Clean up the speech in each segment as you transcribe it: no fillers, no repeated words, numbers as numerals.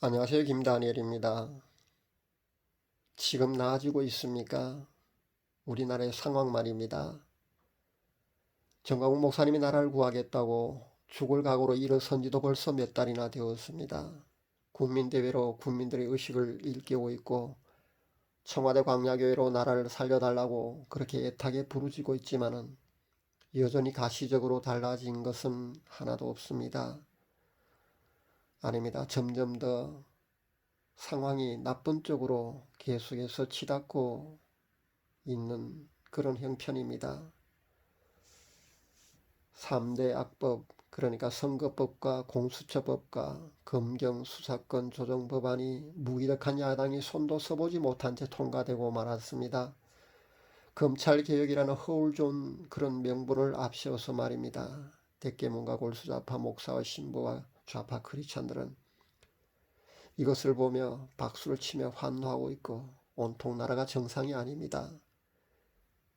안녕하세요. 김다니엘입니다. 지금 나아지고 있습니까? 우리나라의 상황 말입니다. 정광훈 목사님이 나라를 구하겠다고 죽을 각오로 일어선 지도 벌써 몇 달이나 되었습니다. 국민대회로 국민들의 의식을 일깨우고 있고 청와대 광야교회로 나라를 살려달라고 그렇게 애타게 부르짖고 있지만은 여전히 가시적으로 달라진 것은 하나도 없습니다. 아닙니다. 점점 더 상황이 나쁜 쪽으로 계속해서 치닫고 있는 그런 형편입니다. 3대 악법, 그러니까 선거법과 공수처법과 검경수사권 조정법안이 무기력한 야당이 손도 써보지 못한 채 통과되고 말았습니다. 검찰개혁이라는 허울 좋은 그런 명분을 앞세워서 말입니다. 대깨문과 골수좌파 목사와 신부와 좌파 크리스찬들은 이것을 보며 박수를 치며 환호하고 있고 온통 나라가 정상이 아닙니다.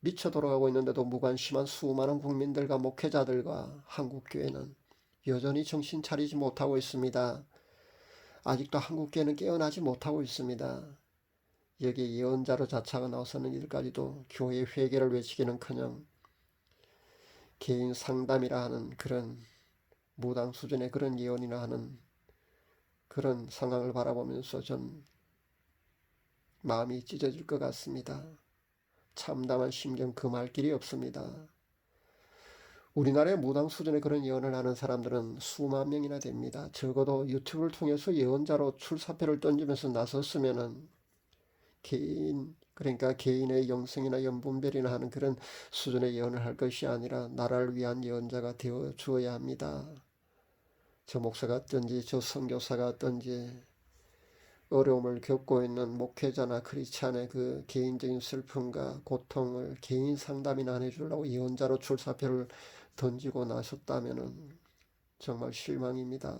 미쳐 돌아가고 있는데도 무관심한 수많은 국민들과 목회자들과 한국교회는 여전히 정신 차리지 못하고 있습니다. 아직도 한국교회는 깨어나지 못하고 있습니다. 여기에 예언자로 자차가 나서는 일까지도 교회 회개를 외치기는커녕 개인 상담이라 하는 그런 무당 수준의 그런 예언이나 하는 그런 상황을 바라보면서 전 마음이 찢어질 것 같습니다. 참담한 심경 금할 길이 없습니다. 우리나라의 무당 수준의 그런 예언을 하는 사람들은 수만 명이나 됩니다. 적어도 유튜브를 통해서 예언자로 출사표를 던지면서 나섰으면은 그러니까 개인의 영성이나 연분별이나 하는 그런 수준의 예언을 할 것이 아니라 나라를 위한 예언자가 되어 주어야 합니다. 저 목사가 어떤지 저 선교사가 어떤지 어려움을 겪고 있는 목회자나 크리스찬의 그 개인적인 슬픔과 고통을 개인 상담이나 안 해주려고 예언자로 출사표를 던지고 나섰다면 정말 실망입니다.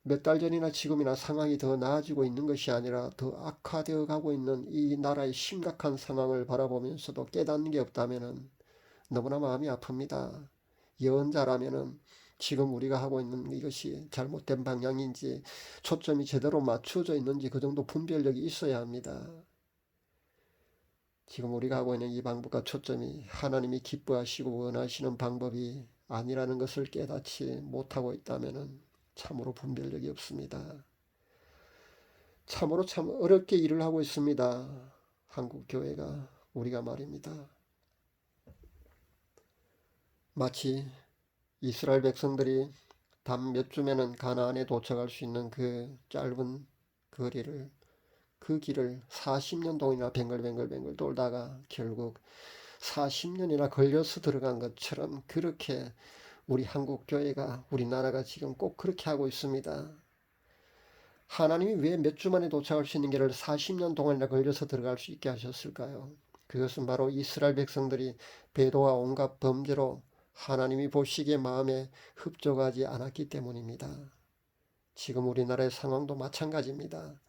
몇 달 전이나 지금이나 상황이 더 나아지고 있는 것이 아니라 더 악화되어 가고 있는 이 나라의 심각한 상황을 바라보면서도 깨닫는 게 없다면 너무나 마음이 아픕니다. 예언자라면 지금 우리가 하고 있는 이것이 잘못된 방향인지 초점이 제대로 맞춰져 있는지 그 정도 분별력이 있어야 합니다. 지금 우리가 하고 있는 이 방법과 초점이 하나님이 기뻐하시고 원하시는 방법이 아니라는 것을 깨닫지 못하고 있다면 참으로 분별력이 없습니다. 참으로 참 어렵게 일을 하고 있습니다. 한국 교회가 우리가 말입니다. 마치 이스라엘 백성들이 단 몇 주면은 가나안에 도착할 수 있는 그 짧은 거리를 그 길을 40년 동안이나 뱅글뱅글 돌다가 결국 40년이나 걸려서 들어간 것처럼 그렇게 우리 한국 교회가 우리나라가 지금 꼭 그렇게 하고 있습니다. 하나님이 왜 몇 주 만에 도착할 수 있는 길을 40년 동안이나 걸려서 들어갈 수 있게 하셨을까요? 그것은 바로 이스라엘 백성들이 배도와 온갖 범죄로 하나님이 보시기에 마음에 흡족하지 않았기 때문입니다. 지금 우리나라의 상황도 마찬가지입니다.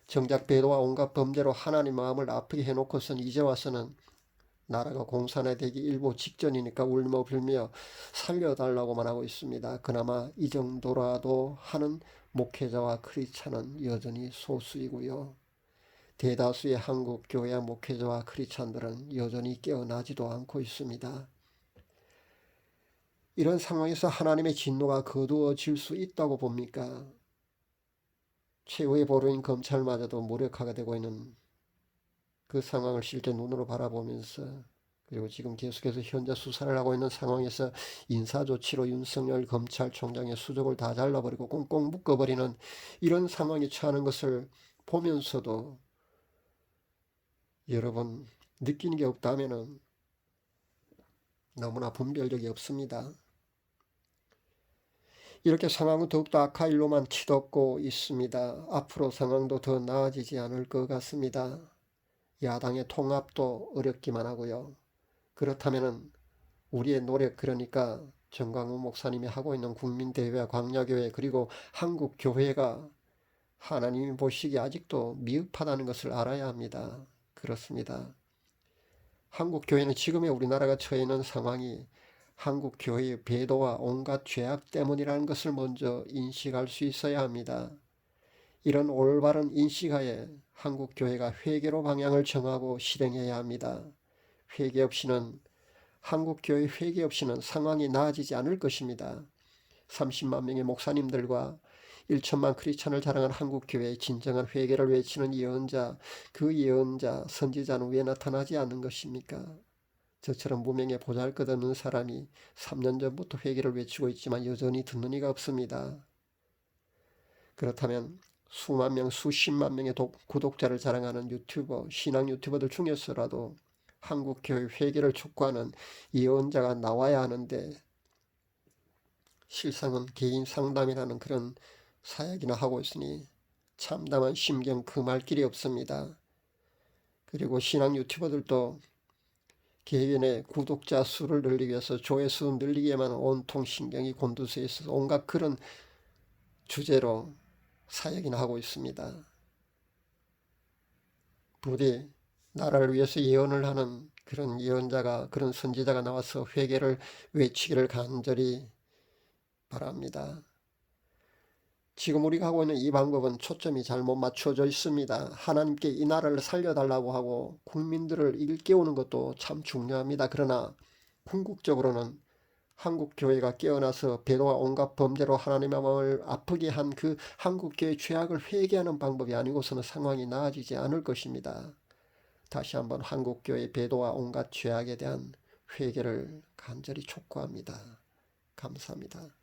정작 배도와 온갖 범죄로 하나님 마음을 아프게 해놓고선 이제 와서는 나라가 공산화되기 일보 직전이니까 울며 불며 살려달라고만 하고 있습니다. 그나마 이 정도라도 하는 목회자와 크리스찬은 여전히 소수이고요. 대다수의 한국 교회와 목회자와 크리스찬들은 여전히 깨어나지도 않고 있습니다. 이런 상황에서 하나님의 진노가 거두어질 수 있다고 봅니까? 최후의 보루인 검찰마저도 무력화가 되고 있는 그 상황을 실제 눈으로 바라보면서 그리고 지금 계속해서 현재 수사를 하고 있는 상황에서 인사조치로 윤석열 검찰총장의 수족을 다 잘라버리고 꽁꽁 묶어버리는 이런 상황에 처하는 것을 보면서도 여러분 느끼는 게 없다면 너무나 분별력이 없습니다. 이렇게 상황은 더욱더 악화 일로만 치닫고 있습니다. 앞으로 상황도 더 나아지지 않을 것 같습니다. 야당의 통합도 어렵기만 하고요. 그렇다면 우리의 노력, 그러니까 정광훈 목사님이 하고 있는 국민대회와 광야교회 그리고 한국교회가 하나님이 보시기에 아직도 미흡하다는 것을 알아야 합니다. 그렇습니다. 한국교회는 지금의 우리나라가 처해 있는 상황이 한국교회의 배도와 온갖 죄악 때문이라는 것을 먼저 인식할 수 있어야 합니다. 이런 올바른 인식하에 한국 교회가 회개로 방향을 정하고 실행해야 합니다. 회개 없이는 한국 교회 회개 없이는 상황이 나아지지 않을 것입니다. 30만 명의 목사님들과 1천만 크리스찬을 자랑한 한국 교회의 진정한 회개를 외치는 예언자, 그 예언자, 선지자는 왜 나타나지 않는 것입니까? 저처럼 무명의 보잘것없는 사람이 3년 전부터 회개를 외치고 있지만 여전히 듣는 이가 없습니다. 그렇다면 수만 명, 수십만 명의 구독자를 자랑하는 유튜버, 신앙 유튜버들 중에서라도 한국 교회 회개를 촉구하는 예언자가 나와야 하는데 실상은 개인 상담이라는 그런 사역이나 하고 있으니 참담한 심경 금할 길이 없습니다. 그리고 신앙 유튜버들도 개인의 구독자 수를 늘리기 위해서 조회수 늘리기에만 온통 신경이 곤두서 있어서 온갖 그런 주제로 사역이나 하고 있습니다. 부디 나라를 위해서 예언을 하는 그런 예언자가, 그런 선지자가 나와서 회개를 외치기를 간절히 바랍니다. 지금 우리가 하고 있는 이 방법은 초점이 잘못 맞춰져 있습니다. 하나님께 이 나라를 살려달라고 하고 국민들을 일깨우는 것도 참 중요합니다. 그러나 궁극적으로는 한국 교회가 깨어나서 배도와 온갖 범죄로 하나님의 마음을 아프게 한 그 한국 교회의 죄악을 회개하는 방법이 아니고서는 상황이 나아지지 않을 것입니다. 다시 한번 한국 교회의 배도와 온갖 죄악에 대한 회개를 간절히 촉구합니다. 감사합니다.